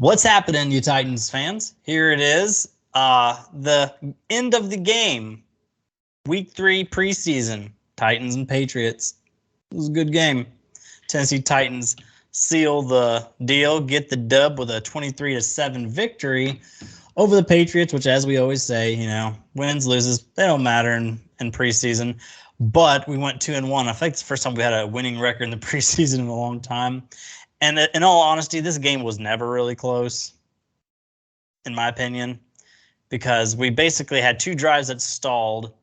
What's happening, you Titans fans? Here it is. The end of the game. Week 3 preseason. Titans and Patriots. It was a good game. Tennessee Titans seal the deal, get the dub with a 23-7 victory over the Patriots, which, as we always say, wins, loses, they don't matter in preseason. But we went 2-1. I think it's the first time we had a winning record in the preseason in a long time. And in all honesty, this game was never really close, in my opinion, because we basically had two drives that stalled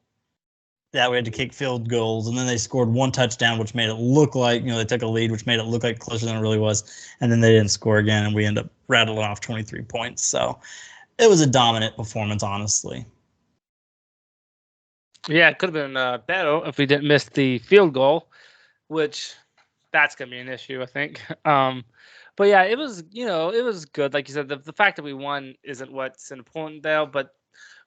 that we had to kick field goals, and then they scored one touchdown, which made it look like, they took a lead, which made it look like closer than it really was, and then they didn't score again, and we end up rattling off 23 points. So it was a dominant performance, honestly. Yeah, it could have been better if we didn't miss the field goal, which that's going to be an issue, I think. But yeah, it was good. Like you said, the fact that we won isn't what's important there. But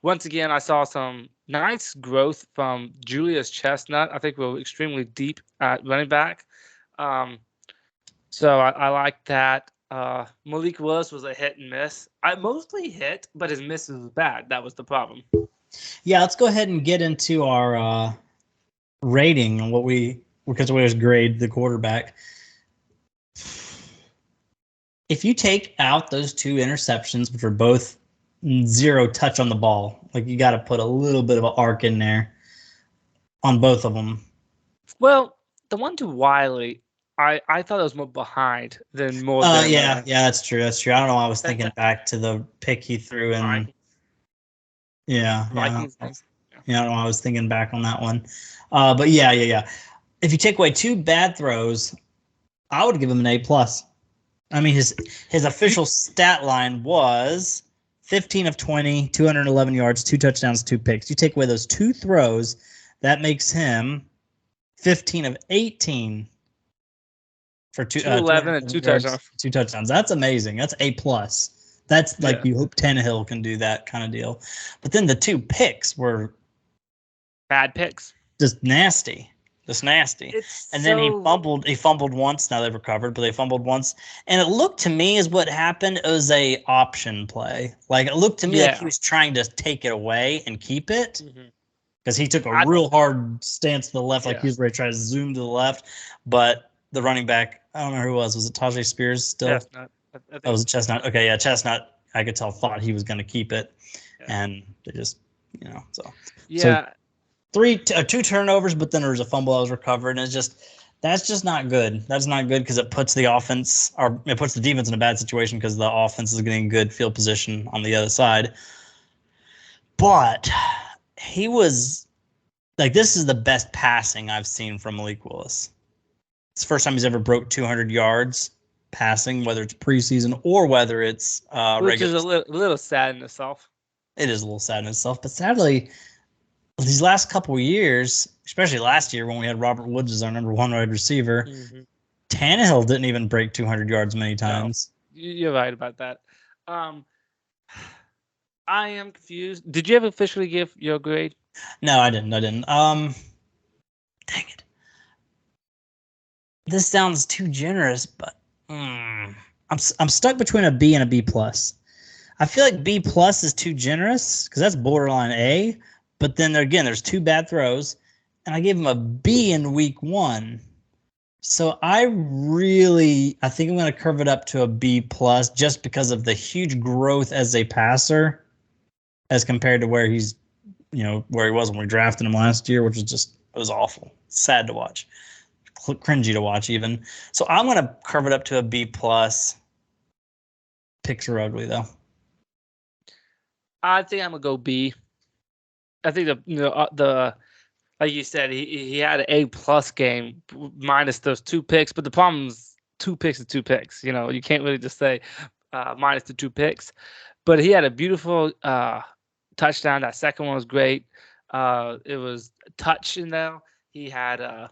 once again, I saw some nice growth from Julius Chestnut. I think we're extremely deep at running back. So I like that. Malik Willis was a hit and miss. I mostly hit, but his miss was bad. That was the problem. Yeah, let's go ahead and get into our rating and because we always grade the quarterback. If you take out those two interceptions, which are both 0 touch on the ball, like you got to put a little bit of an arc in there on both of them. Well, the one to Wiley, I thought it was more behind than more than. Yeah, that's true. That's true. I don't know. I was thinking back to the pick he threw in. Yeah. I don't know. I was thinking back on that one. But yeah. If you take away two bad throws, I would give him an A+. I mean, his official stat line was 15 of 20, 211 yards, 2 touchdowns, 2 picks. You take away those 2 throws, that makes him 15 of 18 for 211 and 2 touchdowns. 2 touchdowns. That's amazing. That's A+. That's like you hope Tannehill can do that kind of deal. But then the 2 picks were bad picks. Just nasty. Then he fumbled once. Now they've recovered, but they fumbled once. And it looked to me as what happened was a option play. Like it looked to me like he was trying to take it away and keep it. Because he took a real hard stance to the left, like he was ready to try to zoom to the left. But the running back, I don't remember who it was. Was it Tajay Spears still? Chestnut. Oh, was it Chestnut? Okay, yeah, Chestnut, I could tell, thought he was going to keep it. Yeah. And they just, so. Yeah. So 2 turnovers, but then there was a fumble that was recovered. And that's just not good. That's not good because it puts the offense, or it puts the defense in a bad situation because the offense is getting good field position on the other side. But he was like, this is the best passing I've seen from Malik Willis. It's the first time he's ever broke 200 yards passing, whether it's preseason or whether it's regular. Which is a little sad in itself. It is a little sad in itself, but sadly, these last couple of years, especially last year when we had Robert Woods as our number 1 wide receiver, Tannehill didn't even break 200 yards many times. No, you're right about that. I am confused. Did you ever officially give your grade? No, I didn't. Dang it. This sounds too generous, but I'm stuck between a B and a B+. I feel like B+ is too generous because that's borderline A. But then again, there's 2 bad throws, and I gave him a B in week 1. So I think I'm going to curve it up to a B+ just because of the huge growth as a passer as compared to where he's, where he was when we drafted him last year, which was it was awful. Sad to watch. Cringy to watch even. So I'm going to curve it up to a B+. Picks are ugly, though. I think I'm going to go B. I think the like you said, he had an A+ game minus those 2 picks, but the problem is 2 picks is 2 picks. You can't really just say minus the 2 picks. But he had a beautiful touchdown. That second one was great. It was a touch in there. He had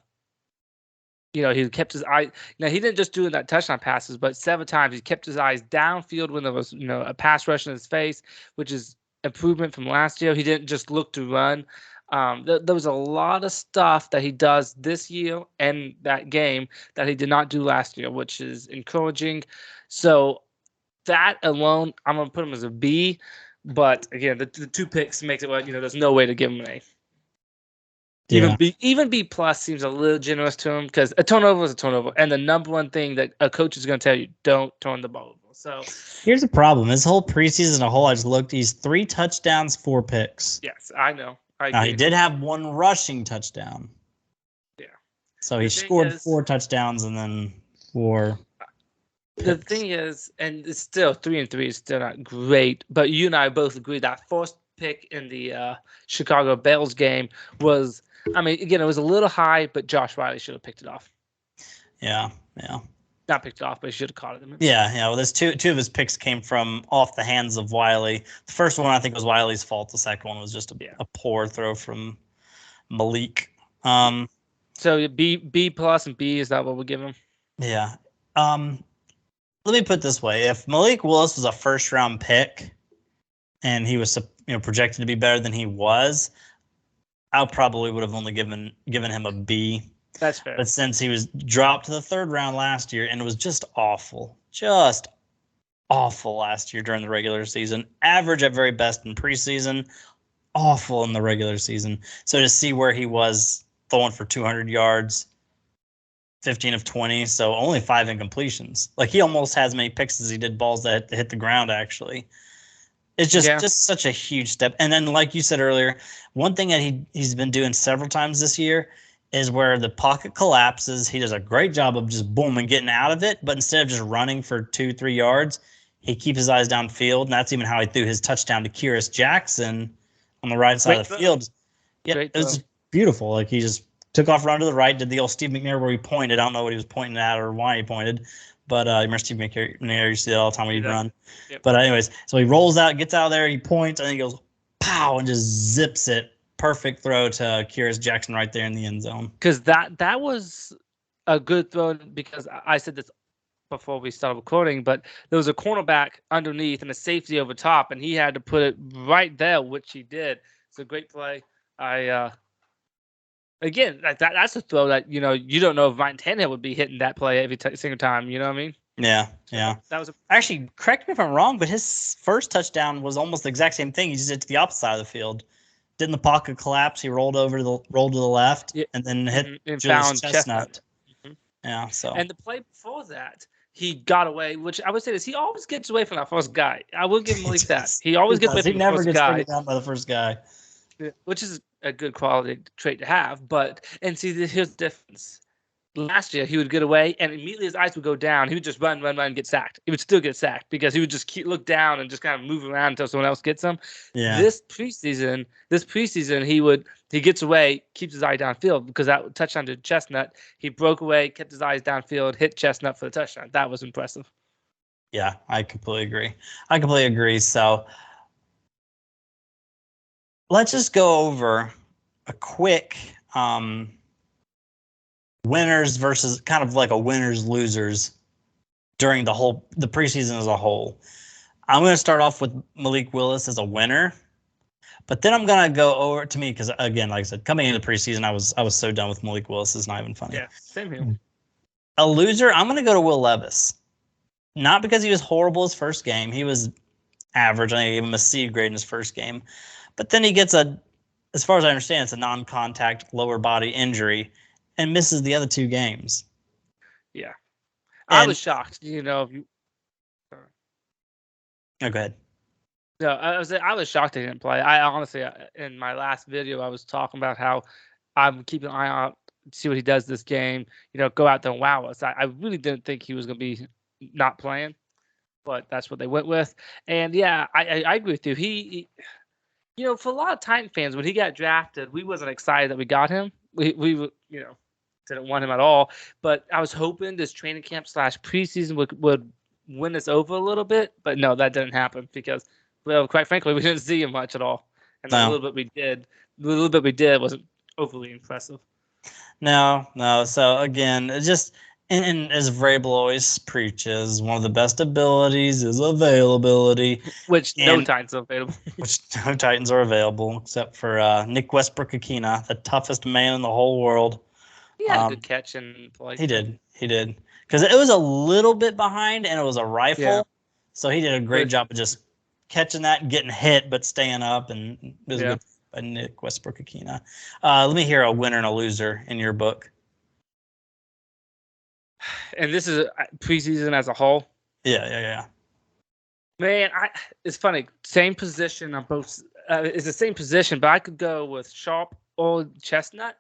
he kept his eye. He didn't just do that touchdown passes, but 7 times he kept his eyes downfield when there was a pass rush in his face, which is improvement from last year. He didn't just look to run. There was a lot of stuff that he does this year and that game that he did not do last year, which is encouraging. So that alone, I'm gonna put him as a B. But again, the 2 picks makes it there's no way to give him an A. Yeah. Even B plus seems a little generous to him because a turnover is a turnover, and the number one thing that a coach is going to tell you: don't turn the ball over. So here's the problem: his whole preseason, as a whole, I just looked. He's 3 touchdowns, 4 picks. Yes, I know. Now he did have 1 rushing touchdown. Yeah. So he scored 4 touchdowns and then 4. The thing is, and it's still 3-3 is still not great, but you and I both agree that first pick in the Chicago Bears game was, I mean, again, it was a little high, but Josh Riley should have picked it off. Yeah. Not picked it off, but he should have caught it. Yeah. Well, there's two of his picks came from off the hands of Wiley. The first one I think was Wiley's fault. The second one was just a poor throw from Malik. So B plus and B, is that what we give him? Yeah. Let me put it this way: if Malik Willis was a first-round pick, and he was projected to be better than he was, I probably would have only given him a B. That's fair. But since he was dropped to the 3rd round last year, and it was just awful last year during the regular season, average at very best in preseason, awful in the regular season. So to see where he was throwing for 200 yards, 15 of 20, so only 5 incompletions. Like, he almost has as many picks as he did balls that hit the ground, actually. It's just such a huge step. And then, like you said earlier, one thing that he's been doing several times this year is where the pocket collapses. He does a great job of just boom and getting out of it, but instead of just running for 2-3 yards, he keeps his eyes downfield, and that's even how he threw his touchdown to Kyrus Jackson on the right side of the field. Yeah, it was beautiful. Like, he just took off, run to the right, did the old Steve McNair where he pointed. I don't know what he was pointing at or why he pointed, but remember Steve McNair, you see that all the time when he'd run. Yep. But anyways, so he rolls out, gets out of there, he points, and then he goes, pow, and just zips it. Perfect throw to Kyrus Jackson right there in the end zone. Because that was a good throw, because I said this before we started recording, but there was a cornerback underneath and a safety over top, and he had to put it right there, which he did. It's a great play. Again, that's a throw that, you don't know if Ryan Tannehill would be hitting that play every single time. You know what I mean? Yeah. That was actually, correct me if I'm wrong, but his first touchdown was almost the exact same thing. He just did to the opposite side of the field. Didn't the pocket collapse? He rolled to the left, and then hit Julius Chestnut. Mm-hmm. Yeah. So. And the play before that, he got away, which I would say is he always gets away from that first guy. I will give him like that. He always gets away from the first guy. He never gets down by the first guy. Which is a good quality trait to have. But, and see, here's the difference. Last year, he would get away, and immediately his eyes would go down. He would just run, and get sacked. He would still get sacked because he would just look down and just kind of move around until someone else gets him. Yeah. This preseason, he gets away, keeps his eye downfield, because that touchdown to Chestnut, he broke away, kept his eyes downfield, hit Chestnut for the touchdown. That was impressive. Yeah, I completely agree. So let's just go over a quick winners versus kind of like a winners losers during the preseason as a whole. I'm going to start off with Malik Willis as a winner, but then I'm going to go over to me because, again, like I said, coming into the preseason, I was so done with Malik Willis. It's not even funny. Yeah, same here. A loser, I'm going to go to Will Levis. Not because he was horrible his first game. He was average. I gave him a C grade in his first game. But then he gets as far as I understand, it's a non-contact lower body injury and misses the other 2 games. Yeah. I was shocked, Oh, go ahead. No, I was shocked he didn't play. I honestly, in my last video, I was talking about how I'm keeping an eye out to see what he does this game. Go out there and wow us. I really didn't think he was going to be not playing, but that's what they went with. And yeah, I agree with you. He for a lot of Titan fans, when he got drafted, we wasn't excited that we got him. We didn't want him at all. But I was hoping this training camp / preseason would win us over a little bit. But no, that didn't happen because, well, quite frankly, we didn't see him much at all. And the little bit we did wasn't overly impressive. No. So again, it's just, and as Vrabel always preaches, one of the best abilities is availability. Which no Titans are available. Which no Titans are available except for Nick Westbrook-Akina, the toughest man in the whole world. He had a good catch and play. He did. Because it was a little bit behind, and it was a rifle. Yeah. So he did a great job of just catching that and getting hit, but staying up, and it was good by Nick Westbrook-Akina. Let me hear a winner and a loser in your book. And this is preseason as a whole. Yeah. Man, it's funny. Same position on both. It's the same position, but I could go with Sharp or Chestnut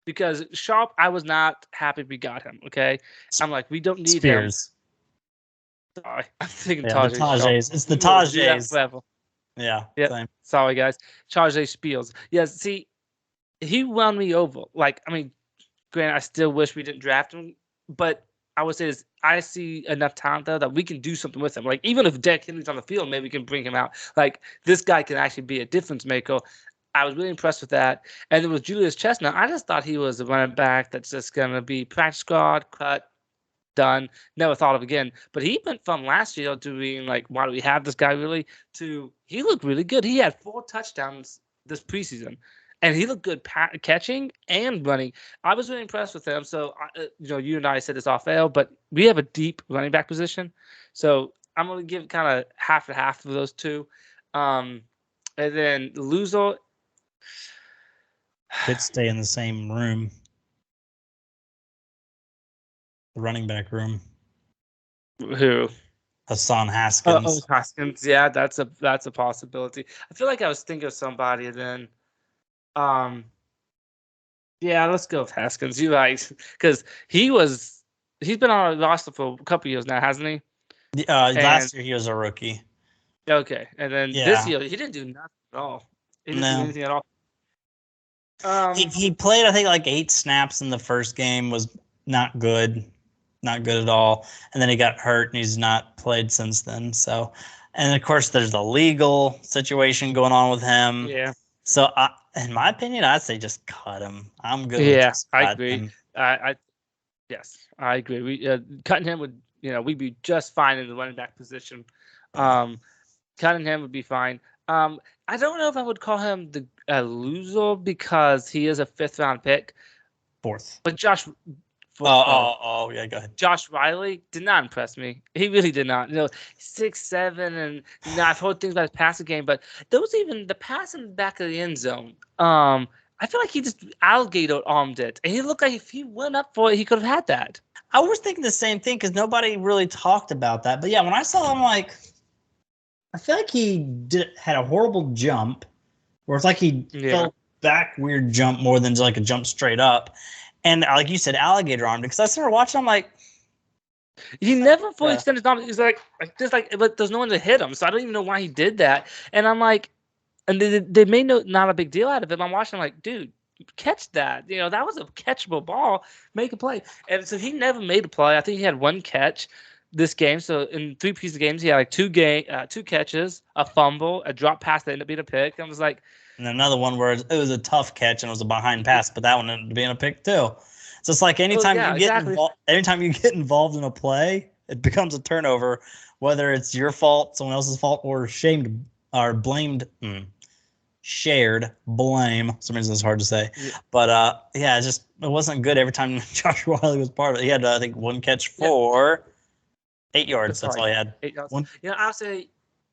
because Sharp, I was not happy we got him. Okay, I'm like, we don't need him. Sorry, I'm thinking Tajay's. It's the Tajay's. Yeah. Same. Sorry, guys. Tajay Spiels. Yes. See, he won me over. Like, I mean, granted, I still wish we didn't draft him, but I would say this: I see enough talent there that we can do something with him. Like, even if Derrick Henry's on the field, maybe we can bring him out. Like, this guy can actually be a difference maker. I was really impressed with that. And then with Julius Chestnut, I just thought he was a running back that's just gonna be practice squad, cut, done. Never thought of again. But he went from last year to being like, why do we have this guy really? To he looked really good. He had 4 touchdowns this preseason. And he looked good catching and running. I was really impressed with him. So, you and I said this off air, but we have a deep running back position. So I'm going to give kind of half and half of those two. And then loser could stay in the same room, the running back room. Who? Hassan Haskins. Oh, Haskins. Yeah, that's a possibility. I feel like I was thinking of somebody, and then. Yeah, let's go with Haskins. You're right, because he's been on our roster for a couple years now, hasn't he? Last year he was a rookie. Okay, and then this year he didn't do nothing at all. He didn't do anything at all. He played, I think, like 8 snaps in the first game. Was not good at all. And then he got hurt, and he's not played since then. So, and of course, there's the legal situation going on with him. Yeah. So, in my opinion, I'd say just cut him. I'm good. Yeah, with just I agree. Yes, I agree. We cutting him would, we'd be just fine in the running back position. Cutting him would be fine. I don't know if I would call him a loser because he is a 5th round pick. 4th. But Josh. Yeah, go ahead. Josh Riley did not impress me. He really did not. 6'7", and I've heard things about his passing game, but the pass in the back of the end zone. I feel like he just alligator armed it, and he looked like if he went up for it, he could have had that. I was thinking the same thing because nobody really talked about that. But yeah, when I saw him, like, I feel like he had a horrible jump, where it's like he fell back weird jump more than just like a jump straight up. And like you said, alligator armed, because I started watching. I'm like, he never fully extended his arm. He's like, but there's no one to hit him, so I don't even know why he did that. And I'm like, and they made not a big deal out of it. I'm watching, I'm like, dude, catch that. That was a catchable ball. Make a play. And so he never made a play. I think he had 1 catch this game. So in 3 pieces of games, he had like 2 catches, a fumble, a drop pass that ended up being a pick. I was like. And another one where it was a tough catch and it was a behind pass, but that one ended up being a pick too. So it's like anytime you get involved in a play, it becomes a turnover, whether it's your fault, someone else's fault, or shared blame. Some reason it's hard to say, but it wasn't good every time Josh Wiley was part of it. He had I think 1 catch for 8 yards. That's all he had. 8 yards. I'll say,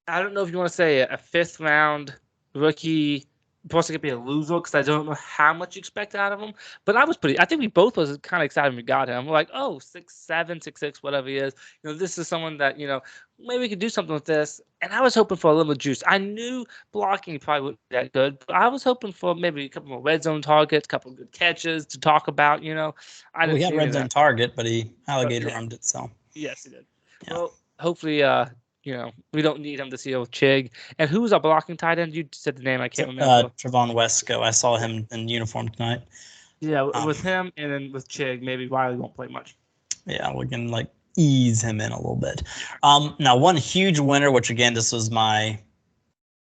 I don't know if you want to say a 5th round rookie. Possibly could be a loser because I don't know how much you expect out of him. But I think we both was kind of excited when we got him. We're like, 6'7", 6'6", whatever he is. This is someone that, maybe we could do something with this. And I was hoping for a little juice. I knew blocking probably wouldn't be that good, but I was hoping for maybe a couple more red zone targets, a couple of good catches to talk about, He had red zone target, but he alligator armed it, so. Yes, he did. Yeah. Well, hopefully, we don't need him this year with Chig. And who's our blocking tight end? You said the name. I can't remember. Trevon Wesco. I saw him in uniform tonight. Yeah, with him and then with Chig, maybe Wiley won't play much. Yeah, we can ease him in a little bit. Now, one huge winner, which again, this was my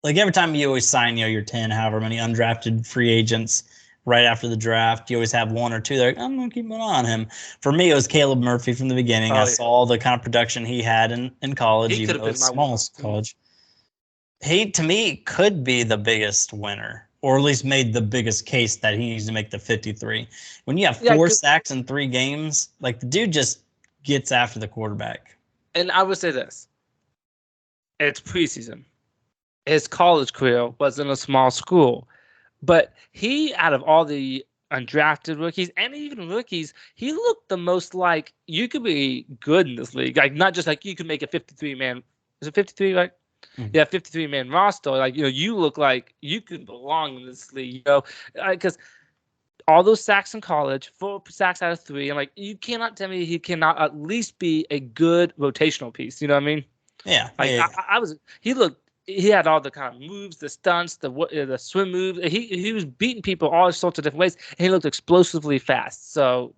every time you always sign your 10, however many undrafted free agents right after the draft, you always have 1 or 2 that I'm going to keep an eye on him. For me, it was Caleb Murphy from the beginning. I saw the kind of production he had in college, even though it's smallest college. He, to me, could be the biggest winner, or at least made the biggest case that he needs to make the 53. When you have 4 sacks in 3 games, the dude just gets after the quarterback. And I would say this. It's preseason. His college career was in a small school, but he, out of all the undrafted rookies and even rookies, he looked the most like you could be good in this league. Like not just like you could make a 53 man. Is it 53? Like yeah, 53 man roster. Like you look like you could belong in this league. Because all those sacks in college, 4 sacks out of 3. I'm like, you cannot tell me he cannot at least be a good rotational piece. You know what I mean? Yeah. Like Yeah. I was, he had all the kind of moves, the stunts, the swim moves. He was beating people all sorts of different ways, and he looked explosively fast. So,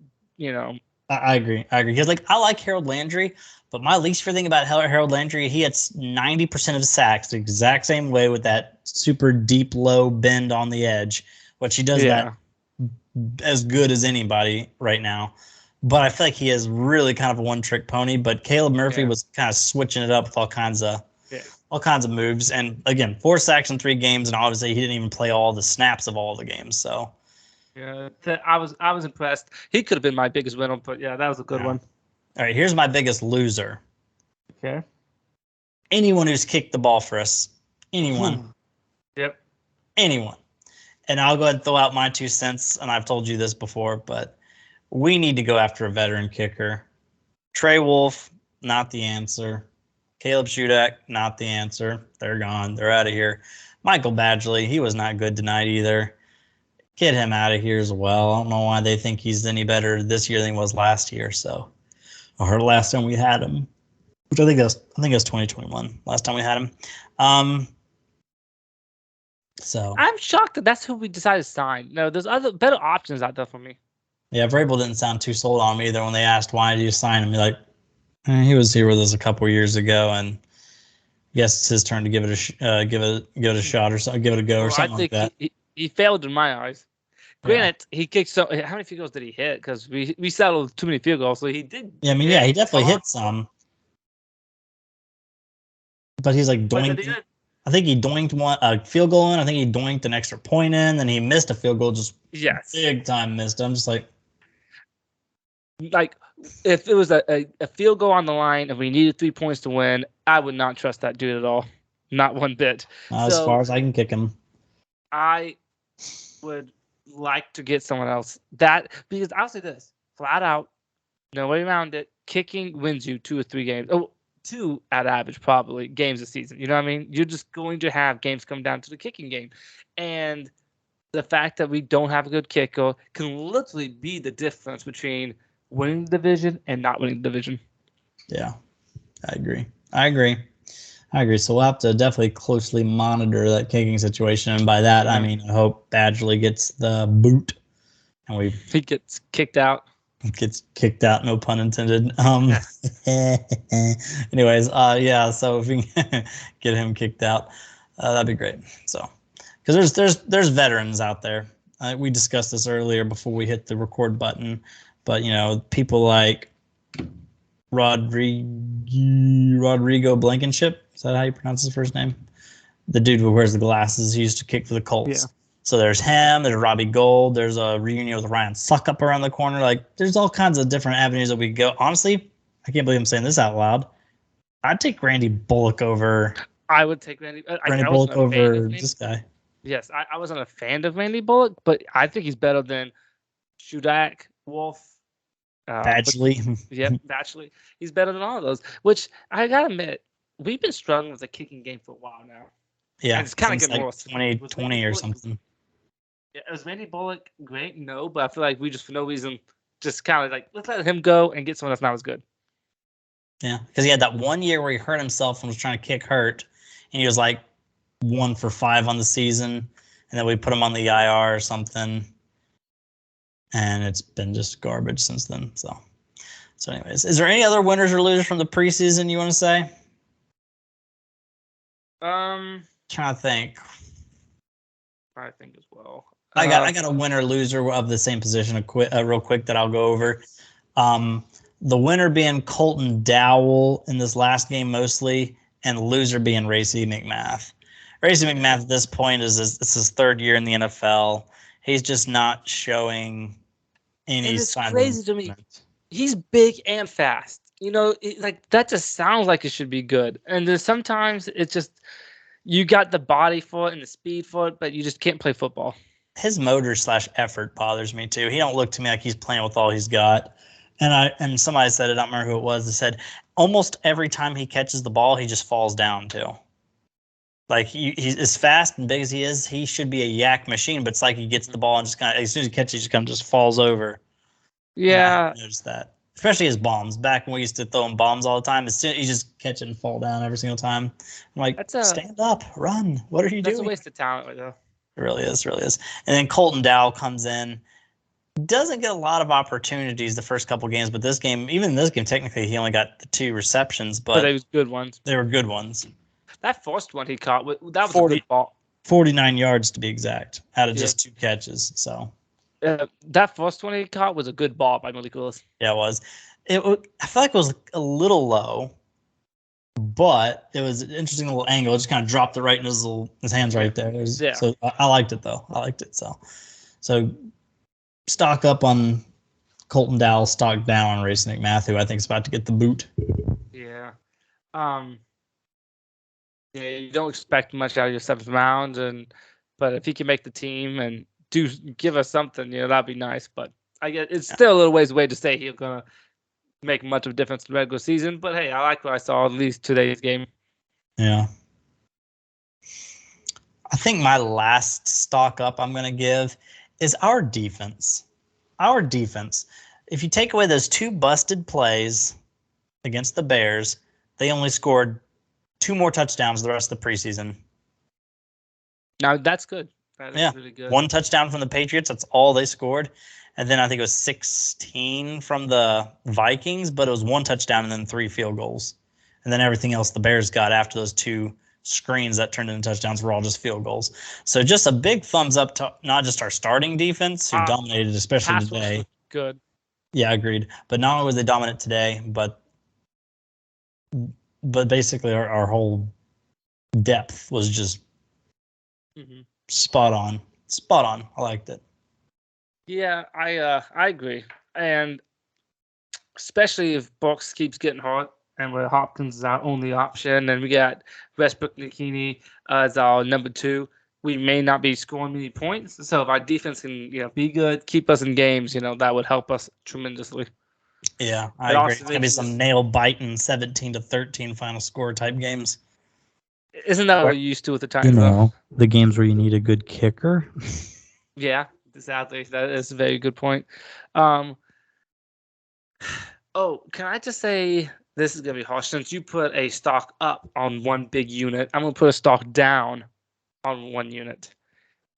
I agree. I agree. Because I like Harold Landry, but my least favorite thing about Harold Landry, he hits 90% of his sacks the exact same way with that super deep low bend on the edge, which he does that as good as anybody right now. But I feel like he is really kind of a one-trick pony. But Caleb Murphy was kind of switching it up with all kinds of moves. And again, 4 sacks in 3 games, and obviously he didn't even play all the snaps of all the games. So yeah, I was impressed. He could have been my biggest winner, but yeah, that was a good one. All right, here's my biggest loser. Okay. Anyone who's kicked the ball for us. Anyone. Yep. Anyone. And I'll go ahead and throw out my 2 cents, and I've told you this before, but we need to go after a veteran kicker. Trey Wolf, not the answer. Caleb Shudak, not the answer. They're gone. They're out of here. Michael Badgley, he was not good tonight either. Get him out of here as well. I don't know why they think he's any better this year than he was last year. So, or last time we had him, which I think it was 2021. Last time we had him. So I'm shocked that that's who we decided to sign. No, there's other better options out there for me. Yeah, Vrabel didn't sound too sold on me either when they asked why did you sign him. He's like, he was here with us a couple years ago, and yes, it's his turn to give it a shot or something, give it a go or something like that. He failed in my eyes. Granted, he kicked how many field goals did he hit? Because we settled too many field goals, so he did. Yeah, I mean, he definitely hit some, but he's like doinked. I think he doinked a field goal in. I think he doinked an extra point in. Then he missed a field goal, just big time missed. I'm just like if it was a field goal on the line and we needed 3 points to win, I would not trust that dude at all, not one bit. As far as I can kick him, I would like to get someone else because I'll say this flat out, no way around it. Kicking wins you 2 or 3 games. Oh, 2 at average probably games a season. You know what I mean? You're just going to have games come down to the kicking game, and the fact that we don't have a good kicker can literally be the difference between winning the division and not winning the division. Yeah, I agree. So we'll have to definitely closely monitor that kicking situation. And by that, I mean, I hope Badgley gets the boot and he gets kicked out. Gets kicked out, no pun intended. Anyways, so if we can get him kicked out, that'd be great. So, because there's veterans out there. We discussed this earlier before we hit the record button, but people like Rodrigo Blankenship. Is that how you pronounce his first name? The dude who wears the glasses. He used to kick for the Colts. Yeah. So there's him. There's Robbie Gould. There's a reunion with Ryan Suckup around the corner. Like, there's all kinds of different avenues that we could go. Honestly, I can't believe I'm saying this out loud. I'd take Randy Bullock over. I would take Randy Bullock over this guy. Yes, I wasn't a fan of Randy Bullock, but I think he's better than Shudak, Wolf, Badgley. Badgley. He's better than all of those. Which I gotta admit, we've been struggling with the kicking game for a while now. Yeah, and it's kind of getting like 2020 or something. Yeah, was Randy Bullock great? No, but I feel like we just for no reason just kind of like let's let him go and get someone that's not as good. Yeah, because he had that one year where he hurt himself and was trying to kick hurt, and he was like 1 for 5 on the season, and then we put him on the IR or something, and it's been just garbage since then. So anyways, is there any other winners or losers from the preseason you want to say? Trying to think. I think as well. I got a winner loser of the same position real quick that I'll go over. The winner being Colton Dowell in this last game mostly, and the loser being Racey McMath. Racey McMath at this point is his 3rd year in the NFL. He's just not showing any signs. It's crazy to me. He's big and fast. like that just sounds like it should be good. And then sometimes it's just you got the body for it and the speed for it, but you just can't play football. His motor/effort bothers me too. He don't look to me like he's playing with all he's got. And somebody said it, I don't remember who it was, that said almost every time he catches the ball, he just falls down too. Like he's as fast and big as he is, he should be a yak machine, but it's like he gets the ball and just kind of, as soon as he catches, he just kind of just falls over. And I Yeah, noticed that, especially his bombs. Back when we used to throw him bombs all the time, as soon as he just catch it and fall down every single time. I'm like, that's a stand up, run. What are you that's a doing? waste of talent right there. It really is, really is. And then Colton Dow comes in, doesn't get a lot of opportunities the first couple games, but this game, even in this game, technically he only got the 2 receptions, But but they was good ones. they were good ones. That first one he caught, that was 40, a good ball. 49 yards to be exact, out of Yeah. just 2 catches. So That first one he caught was a good ball by Malik Willis. yeah, it was. I feel like it was a little low, but it was an interesting little angle. It just kind of dropped it right in his hands right there. Yeah. So I liked it though. I liked it. So stock up on Colton Dowell, stock down on Racing McMath, who I think is about to get the boot. Yeah. Yeah, you don't expect much out of your 7th round, but if he can make the team and give us something, that'd be nice. But I guess it's still a little ways away to say he's gonna make much of a difference in the regular season. But hey, I like what I saw at least today's game. Yeah. I think my last stock up I'm going to give is our defense. Our defense. If you take away those 2 busted plays against the Bears, they only scored 2 more touchdowns the rest of the preseason. Now that's good. That is really good. 1 touchdown from the Patriots. That's all they scored. And then I think it was 16 from the Vikings, but it was 1 touchdown and then 3 field goals. And then everything else the Bears got after those 2 screens that turned into touchdowns were all just field goals. So just a big thumbs up to not just our starting defense, who dominated, especially today. Good. Yeah, agreed. But not only was they dominant today, but basically our whole depth was just spot on. Spot on. I liked it. Yeah, I agree. And especially if Box keeps getting hot and where Hopkins is our only option, and we got Westbrook Nikini as our number 2, we may not be scoring many points. So if our defense can be good, keep us in games, that would help us tremendously. Yeah, I agree. It's gonna be some nail biting 17-13 final score type games. Isn't that what we're used to with the Titans? The games where you need a good kicker. Yeah, exactly. That is a very good point. Oh, can I just say this is gonna be harsh? Since you put a stock up on one big unit, I'm gonna put a stock down on one unit.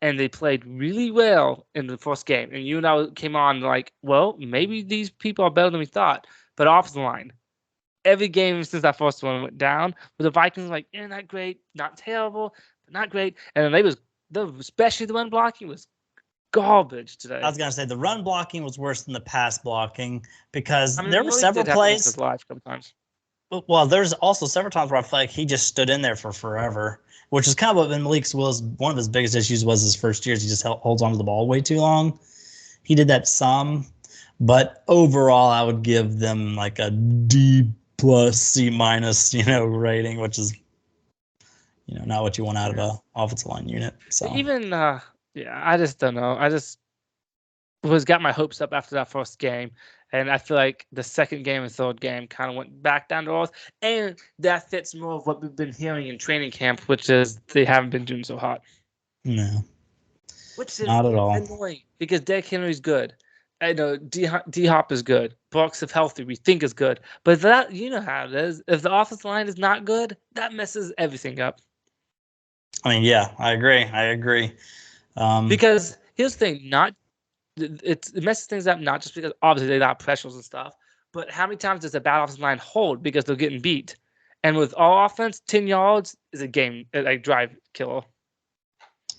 And they played really well in the first game. And you and I came on like, well, maybe these people are better than we thought. But off the line, every game since that first one went down, but the Vikings like, not great, not terrible, but not great. And then especially the run blocking was garbage today. I was gonna say the run blocking was worse than the pass blocking because there were several plays. Live a couple times. Well, there's also several times where I feel like he just stood in there for forever, which is kind of what Malik Willis, one of his biggest issues was his first years. He just holds onto the ball way too long. He did that some, but overall, I would give them like a D+, C-, rating, which is, not what you want out of a offensive line unit. So even, I just don't know. I just got my hopes up after that first game. And I feel like the second game and third game kind of went back down to earth. And that fits more of what we've been hearing in training camp, which is they haven't been doing so hot. No. Which is not at all. Annoying because Derrick Henry's good. I know D-Hop is good. Bucks if healthy, we think is good. But that, how it is. If the offensive line is not good, that messes everything up. I mean, yeah, I agree. Because here's the thing, it messes things up not just because obviously they got pressures and stuff, but how many times does a bad offensive line hold because they're getting beat? And with all offense, 10 yards is a drive killer.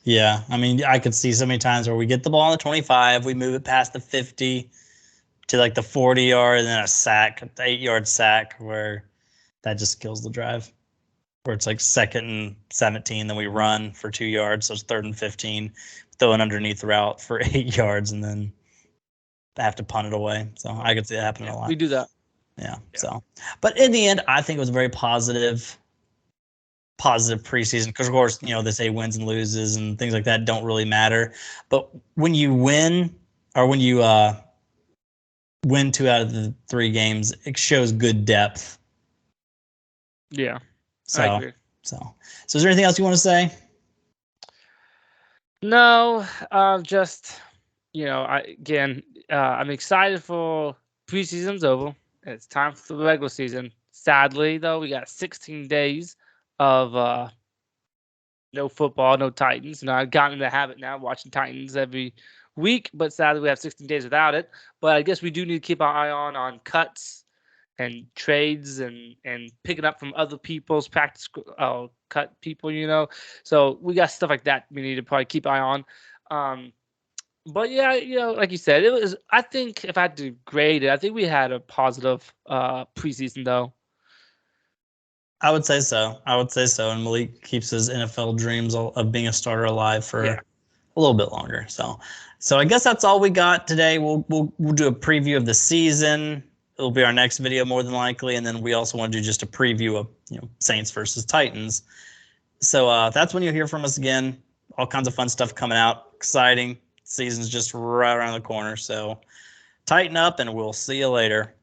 Yeah, I mean, I could see so many times where we get the ball on the 25, we move it past the 50 to like the 40-yard, and then a sack, the 8-yard sack, where that just kills the drive. Where it's like 2nd and 17, then we run for 2 yards, so it's 3rd and 15, throw an underneath route for 8 yards, and then have to punt it away. So I could see it happening a lot. We do that. Yeah. So, but in the end, I think it was a very positive preseason because, of course, they say wins and loses and things like that don't really matter. But when you win or when you win 2 out of the 3 games, it shows good depth. Yeah, So, I agree. So is there anything else you want to say? No, just I'm excited for preseason's over. It's time for the regular season. Sadly, though, we got 16 days of no football, no Titans. And I've gotten in the habit now watching Titans every week, but sadly, we have 16 days without it. But I guess we do need to keep our eye on cuts and trades and picking up from other people's practice cut people, So we got stuff like that we need to probably keep eye on. But yeah, like you said, it was. I think if I had to grade it, I think we had a positive preseason though. I would say so. And Malik keeps his NFL dreams of being a starter alive for a little bit longer. So I guess that's all we got today. We'll do a preview of the season. It'll be our next video more than likely, and then we also want to do just a preview of Saints versus Titans. So that's when you'll hear from us again. All kinds of fun stuff coming out. Exciting. Season's just right around the corner. So tighten up, and we'll see you later.